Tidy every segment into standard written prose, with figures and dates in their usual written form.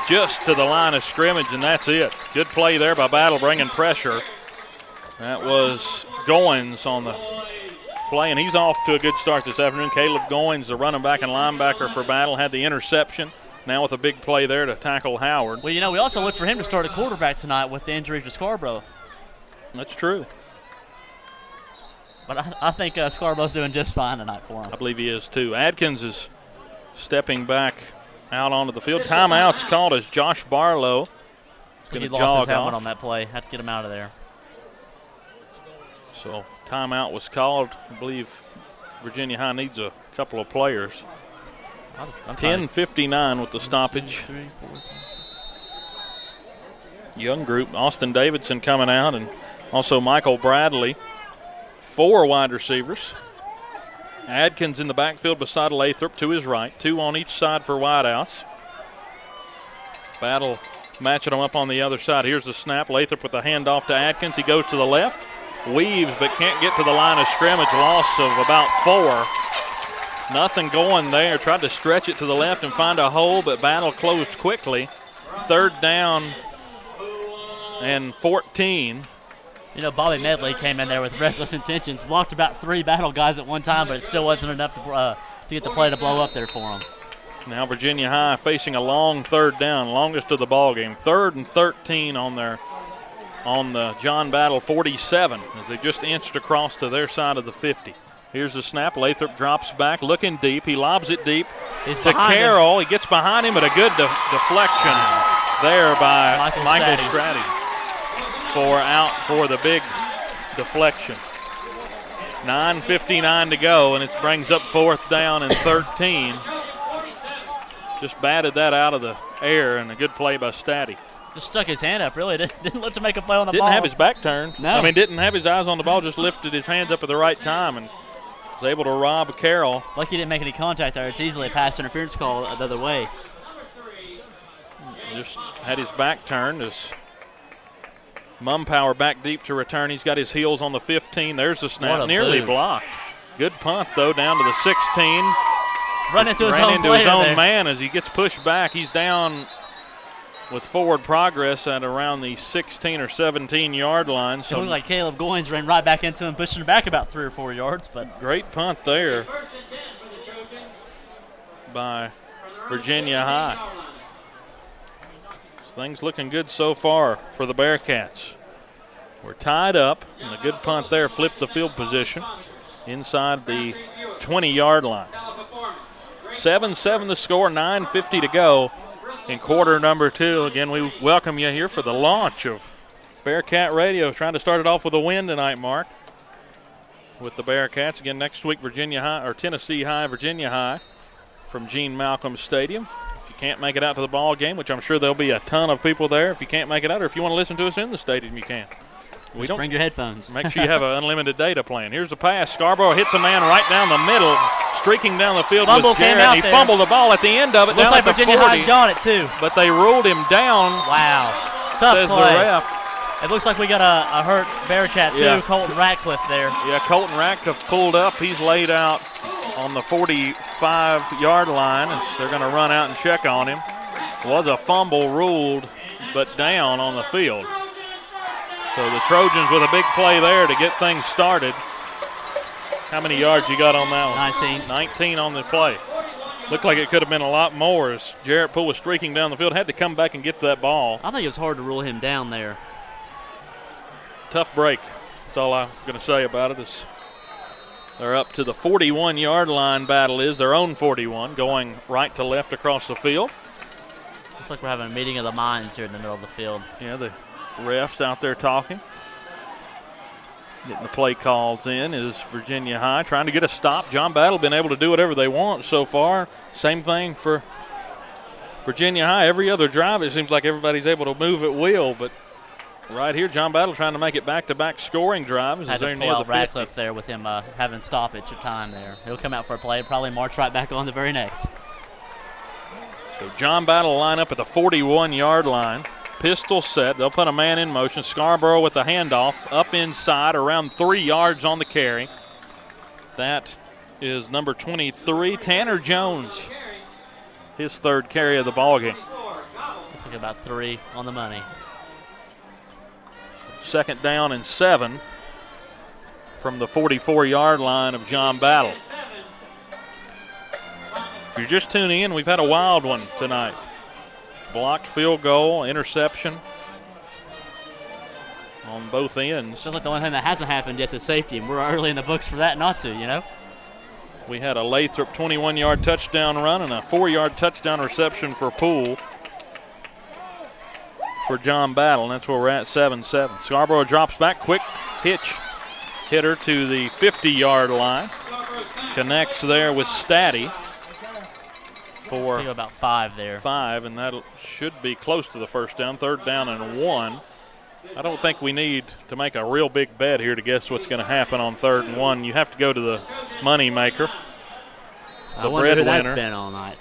just to the line of scrimmage, and that's it. Good play there by Battle, bringing pressure. That was Goins on the play, and he's off to a good start this afternoon. Caleb Goins, the running back and linebacker for Battle, had the interception. Now with a big play there to tackle Howard. Well, we also look for him to start at quarterback tonight with the injury to Scarborough. That's true. But I think Scarborough's doing just fine tonight for him. I believe he is too. Adkins is stepping back out onto the field. Timeout's called as Josh Barlow is going to jog lost his helmet off on that play. Had to get him out of there. So timeout was called. I believe Virginia High needs a couple of players. 10:59 with the stoppage. Young group. Austin Davidson coming out, and also Michael Bradley. 4 wide receivers. Adkins in the backfield beside Lathrop to his right. 2 on each side for wideouts. Battle matching them up on the other side. Here's the snap. Lathrop with the handoff to Adkins. He goes to the left. Weaves but can't get to the line of scrimmage. Loss of about 4. Nothing going there. Tried to stretch it to the left and find a hole, but Battle closed quickly. 3rd down and 14. Bobby Medley came in there with reckless intentions, blocked about 3 Battle guys at one time, but it still wasn't enough to get the play to blow up there for him. Now Virginia High facing a long 3rd down, longest of the ball game. 3rd and 13 on the John Battle 47 as they just inched across to their side of the 50. Here's the snap. Lathrop drops back, looking deep. He lobs it deep to Carroll. He gets behind him, but a good deflection there by Michael Stratty for the big deflection. 9:59 to go, and it brings up 4th down and 13. Just batted that out of the air, and a good play by Stratty. Just stuck his hand up, really. Didn't look to make a play on the ball. Didn't have his back turned. No. Didn't have his eyes on the ball, just lifted his hands up at the right time and was able to rob Carroll. Lucky he didn't make any contact there. It's easily a pass interference call the other way. Just had his back turned as Mumpower back deep to return. He's got his heels on the 15. There's the snap. Nearly blocked. Good punt, though, down to the 16. Ran into his own man as he gets pushed back. He's down with forward progress at around the 16 or 17-yard line. So it looked like Caleb Goins ran right back into him, pushing him back about 3 or 4 yards. But great punt there by Virginia High. Things looking good so far for the Bearcats. We're tied up, and a good punt there flipped the field position inside the 20-yard line. 7-7 the score, 9:50 to go in quarter number 2. Again, we welcome you here for the launch of Bearcat Radio. Trying to start it off with a win tonight, Mark, with the Bearcats. Again, next week, Virginia High or Tennessee High, Virginia High from Gene Malcolm Stadium. Can't make it out to the ball game, which I'm sure there'll be a ton of people there. If you can't make it out, or if you want to listen to us in the stadium, you can. Just bring your headphones. Make sure you have an unlimited data plan. Here's the pass. Scarborough hits a man right down the middle, streaking down the field was Jarrett. He fumbled the ball at the end of it. Looks like Virginia High's got it too. But they ruled him down. Wow, tough says play. The ref. It looks like we got a hurt Bearcat too. Yeah. Colton Ratcliffe there. Yeah, Colton Ratcliffe pulled up. He's laid out on the 45-yard line. They're going to run out and check on him. Was a fumble ruled, but down on the field. So the Trojans with a big play there to get things started. How many yards you got on that one? 19. 19 on the play. Looked like it could have been a lot more as Jarrett Poole was streaking down the field. Had to come back and get to that ball. I think it was hard to rule him down there. Tough break. That's all I'm going to say about it. Is they're up to the 41-yard line. Battle is their own 41, going right to left across the field. Looks like we're having a meeting of the minds here in the middle of the field. Yeah, the refs out there talking. Getting the play calls in is Virginia High trying to get a stop. John Battle been able to do whatever they want so far. Same thing for Virginia High. Every other drive, it seems like everybody's able to move at will, but right here, John Battle trying to make it back-to-back scoring drives. Had to pull out Radcliffe there with him having stoppage of time there. He'll come out for a play, probably march right back on the very next. So John Battle line up at the 41-yard line. Pistol set. They'll put a man in motion. Scarborough with the handoff up inside around 3 yards on the carry. That is number 23, Tanner Jones. His 3rd carry of the ball game. like about 3 on the money. 2nd down and 7 from the 44-yard line of John Battle. If you're just tuning in, we've had a wild one tonight. Blocked field goal, interception on both ends. Feels like the only thing that hasn't happened yet is safety, and we're early in the books for that not to, you know? We had a Lathrop 21-yard touchdown run and a 4-yard touchdown reception for Poole for John Battle, and that's where we're at, 7-7. Scarborough drops back, quick hitch hitter to the 50-yard line. Connects there with Staddy for I think about 5 there. 5, and that should be close to the first down. 3rd down and 1. I don't think we need to make a real big bet here to guess what's going to happen on 3rd and 1. You have to go to the money maker, I wonder who that's been all night.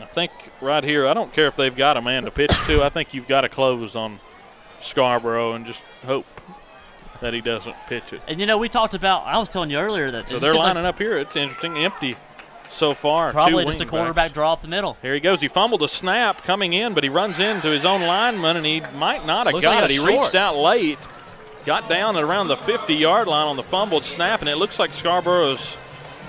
I think right here, I don't care if they've got a man to pitch to. I think you've got to close on Scarborough and just hope that he doesn't pitch it. And, you know, we talked about, I was telling you earlier that. So they're lining up here. It's interesting. Empty so far. Probably just a quarterback draw up the middle. Here he goes. He fumbled the snap coming in, but he runs into his own lineman, and he might not have got it. He reached out late, got down at around the 50-yard line on the fumbled snap, and it looks like Scarborough's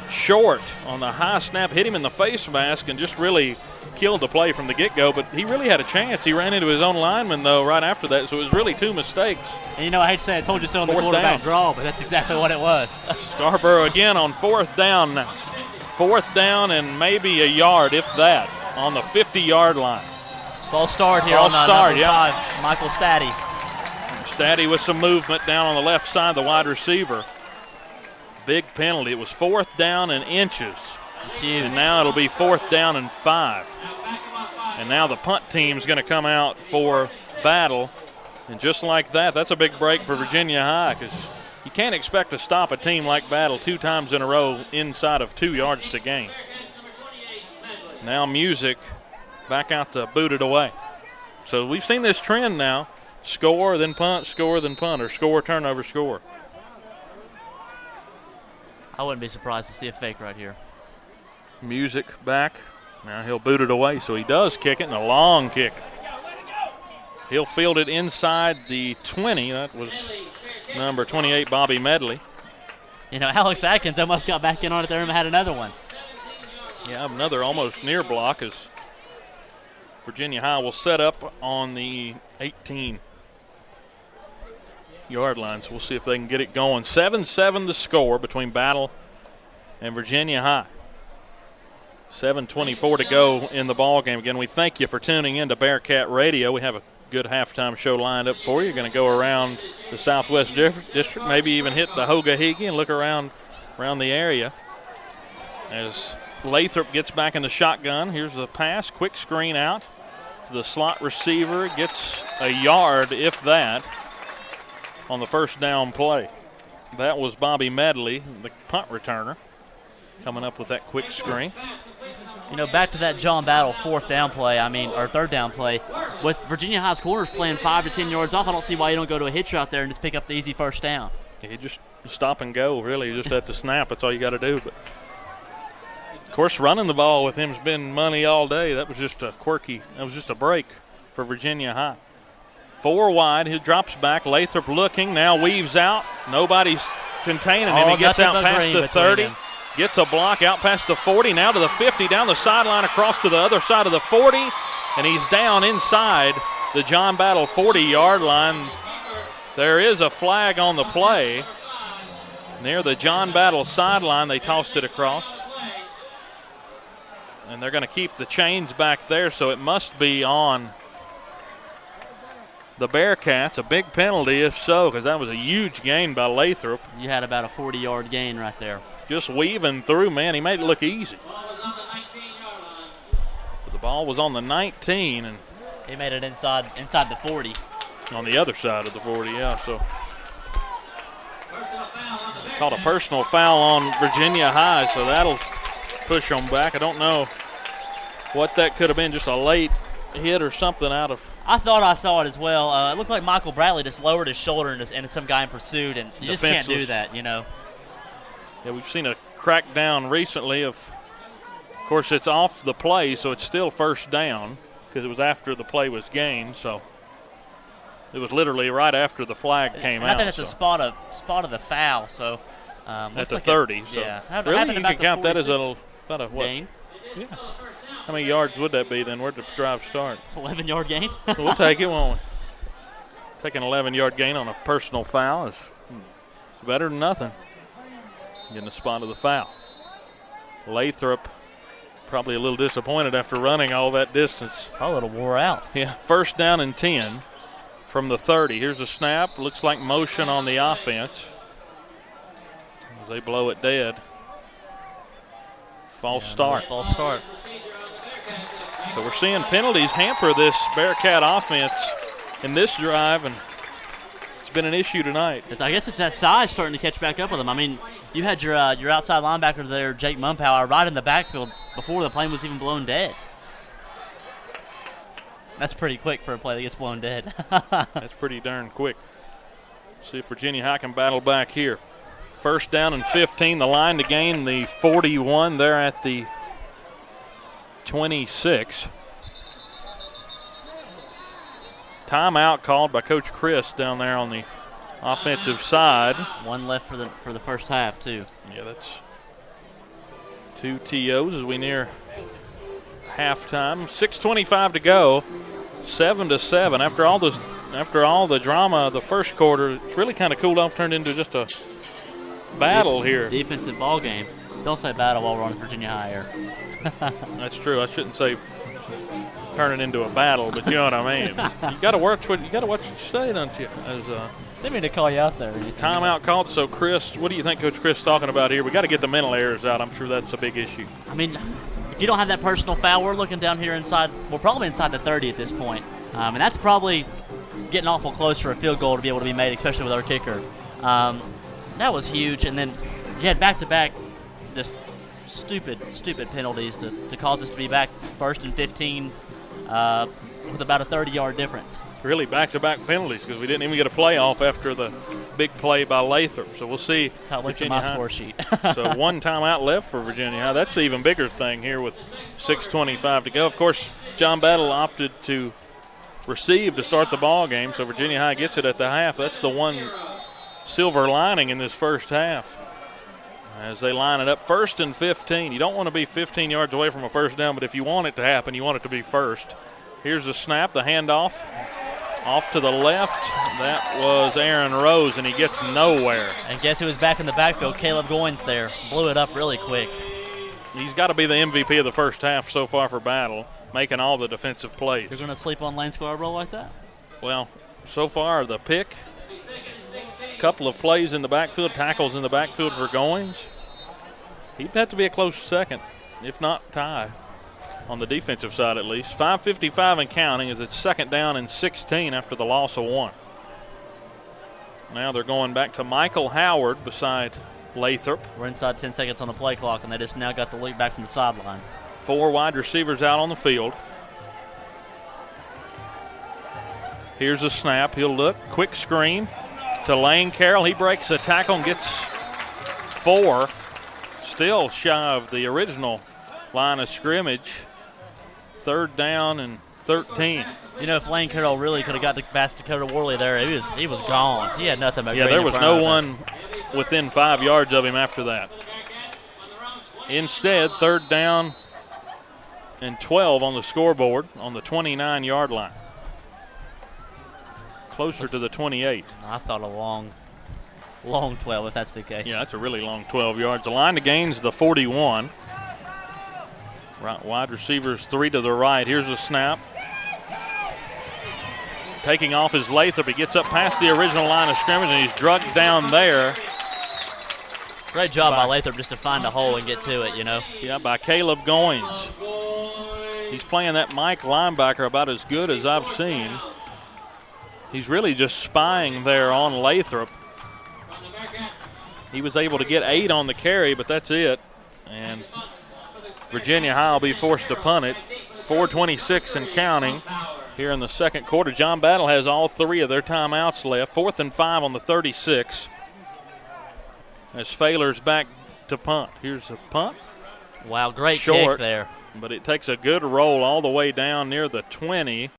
short on the high snap, hit him in the face mask, and just really killed the play from the get-go. But he really had a chance. He ran into his own lineman, though, right after that, so it was really 2 mistakes. And, you know, I hate to say I told you so on the quarterback draw, but that's exactly what it was. Scarborough again on 4th down now. 4th down and maybe a yard, if that, on the 50-yard line. Ball start here on number 5, Michael Staddy. Staddy with some movement down on the left side, the wide receiver. Big penalty. It was 4th down and inches. It's huge. And now it'll be 4th down and 5. And now the punt team's going to come out for Battle. And just like that, that's a big break for Virginia High, because you can't expect to stop a team like Battle 2 times in a row inside of 2 yards to gain. Now Music back out to boot it away. So we've seen this trend now. Score, then punt, score, then punt, or score, turnover, score. I wouldn't be surprised to see a fake right here. Music back. Now he'll boot it away, so he does kick it, and a long kick. He'll field it inside the 20. That was number 28, Bobby Medley. You know, Alex Atkins almost got back in on it there and had another one. Yeah, another almost near block as Virginia High will set up on the 18-yard line. So we'll see if they can get it going. 7-7 the score between Battle and Virginia High. 7:24 to go in the ball game. Again, we thank you for tuning in to Bearcat Radio. We have a good halftime show lined up for you. You're going to go around the Southwest District, maybe even hit the Hoga-Higi and look around the area. As Lathrop gets back in the shotgun, here's the pass, quick screen out to the slot receiver. Gets a yard, if that, on the first down play. That was Bobby Medley, the punt returner, coming up with that quick screen. You know, back to that John Battle 4th down play, or 3rd down play. With Virginia High's corners playing 5 to 10 yards off, I don't see why you don't go to a hitch out there and just pick up the easy first down. You just stop and go, really, just at the snap. That's all you got to do. But, of course, running the ball with him has been money all day. That was just a break for Virginia High. 4 wide, he drops back. Lathrop looking, now weaves out. Nobody's containing him. He gets out past the 30. Gets a block out past the 40, now to the 50, down the sideline, across to the other side of the 40, and he's down inside the John Battle 40-yard line. There is a flag on the play. Near the John Battle sideline, they tossed it across. And they're going to keep the chains back there, so it must be on the Bearcats. A big penalty, if so, because that was a huge gain by Lathrop. You had about a 40-yard gain right there. Just weaving through, man. He made it look easy. But the ball was on the 19, and he made it inside the 40. On the other side of the 40, yeah. So called a personal foul on Virginia High, so that'll push them back. I don't know what that could have been, just a late hit or something out of. I thought I saw it as well. It looked like Michael Bradley just lowered his shoulder and some guy in pursuit, and you just can't do that, you know. Yeah, we've seen a crackdown recently of course, it's off the play, so it's still first down. because it was after the play was gained, so it was literally right after the flag came out. I think that's a spot of the foul, so at the like 30. So yeah, really, you can count that as about a what? Gain. Yeah. How many yards would that be then? Where'd the drive start? 11-yard gain. We'll take it, won't we? Take an 11-yard gain on a personal foul is better than nothing. Getting the spot of the foul. Lathrop probably a little disappointed after running all that distance. Oh, a little wore out. Yeah, 1st down and 10 from the 30. Here's a snap. Looks like motion on the offense as they blow it dead. False start. False start. So we're seeing penalties hamper this Bearcat offense in this drive, and it's been an issue tonight. I guess it's that size starting to catch back up with them. I mean, you had your outside linebacker there, Jake Mumpower, right in the backfield before the plane was even blown dead. That's pretty quick for a play that gets blown dead. That's pretty darn quick. See if Virginia High can battle back here. 1st down and 15. The line to gain the 41 there at the 26. Timeout called by Coach Chris down there on the offensive side. One left for the first half, too. Yeah, that's 2 TOs as we near halftime. 6:25 to go. 7-7. After all the drama of the first quarter, it's really kind of cooled off, turned into just a battle here. Defensive ball game. Don't say battle while we're on Virginia High here. That's true. I shouldn't say turn it into a battle, but you know what I mean. You got to watch what you say, don't you? Didn't mean to call you out there. Timeout called. So, Chris, what do you think Coach Chris is talking about here? We got to get the mental errors out. I'm sure that's a big issue. I mean, if you don't have that personal foul, we're looking down here inside. We're probably inside the 30 at this point, and that's probably getting awful close for a field goal to be able to be made, especially with our kicker. That was huge, and then you had back-to-back just stupid penalties to cause us to be back 1st and 15 with about a 30-yard difference. Really back-to-back penalties because we didn't even get a playoff after the big play by Lathrop. So we'll see. That's how it looks on my score sheet. So 1 timeout left for Virginia High. That's an even bigger thing here with 6:25 to go. Of course, John Battle opted to receive to start the ball game, so Virginia High gets it at the half. That's the one silver lining in this first half. As they line it up, 1st and 15. You don't want to be 15 yards away from a first down, but if you want it to happen, you want it to be first. Here's the snap, the handoff. Off to the left. That was Aaron Rose, and he gets nowhere. And guess who was back in the backfield? Caleb Goins there. Blew it up really quick. He's got to be the MVP of the first half so far for Battle, making all the defensive plays. You're going to sleep on Lane Scarborough like that? Well, so far the pick, couple of plays in the backfield, tackles in the backfield for Goins. He'd have to be a close second, if not tie, on the defensive side at least. 5:55 and counting as it's 2nd down and 16 after the loss of 1. Now they're going back to Michael Howard beside Lathrop. We're inside 10 seconds on the play clock, and they just now got the lead back from the sideline. 4 wide receivers out on the field. Here's a snap. He'll look. Quick screen to Lane Carroll. He breaks a tackle and gets 4. Still shy of the original line of scrimmage. 3rd down and 13. You know, if Lane Carroll really could have got past Dakota Worley there, he was gone. He had nothing but there was no one within 5 yards of him after that. Instead, 3rd down and 12 on the scoreboard on the 29-yard line. Closer to the 28. I thought a long 12 if that's the case. Yeah, that's a really long 12 yards. The line to gain's the 41. Right, wide receivers 3 to the right. Here's a snap. Taking off his Lathrop. He gets up past the original line of scrimmage, and he's drugged down there. Great job by Lathrop just to find a hole and get to it, you know. Yeah, by Caleb Goins. He's playing that Mike linebacker about as good as I've seen. He's really just spying there on Lathrop. He was able to get 8 on the carry, but that's it. And Virginia High will be forced to punt it. 4:26 and counting here in the second quarter. John Battle has all 3 of their timeouts left. 4th and 5 on the 36. As Failer's back to punt. Here's a punt. Wow, great Short. kick there. but it takes a good roll all the way down near the 20.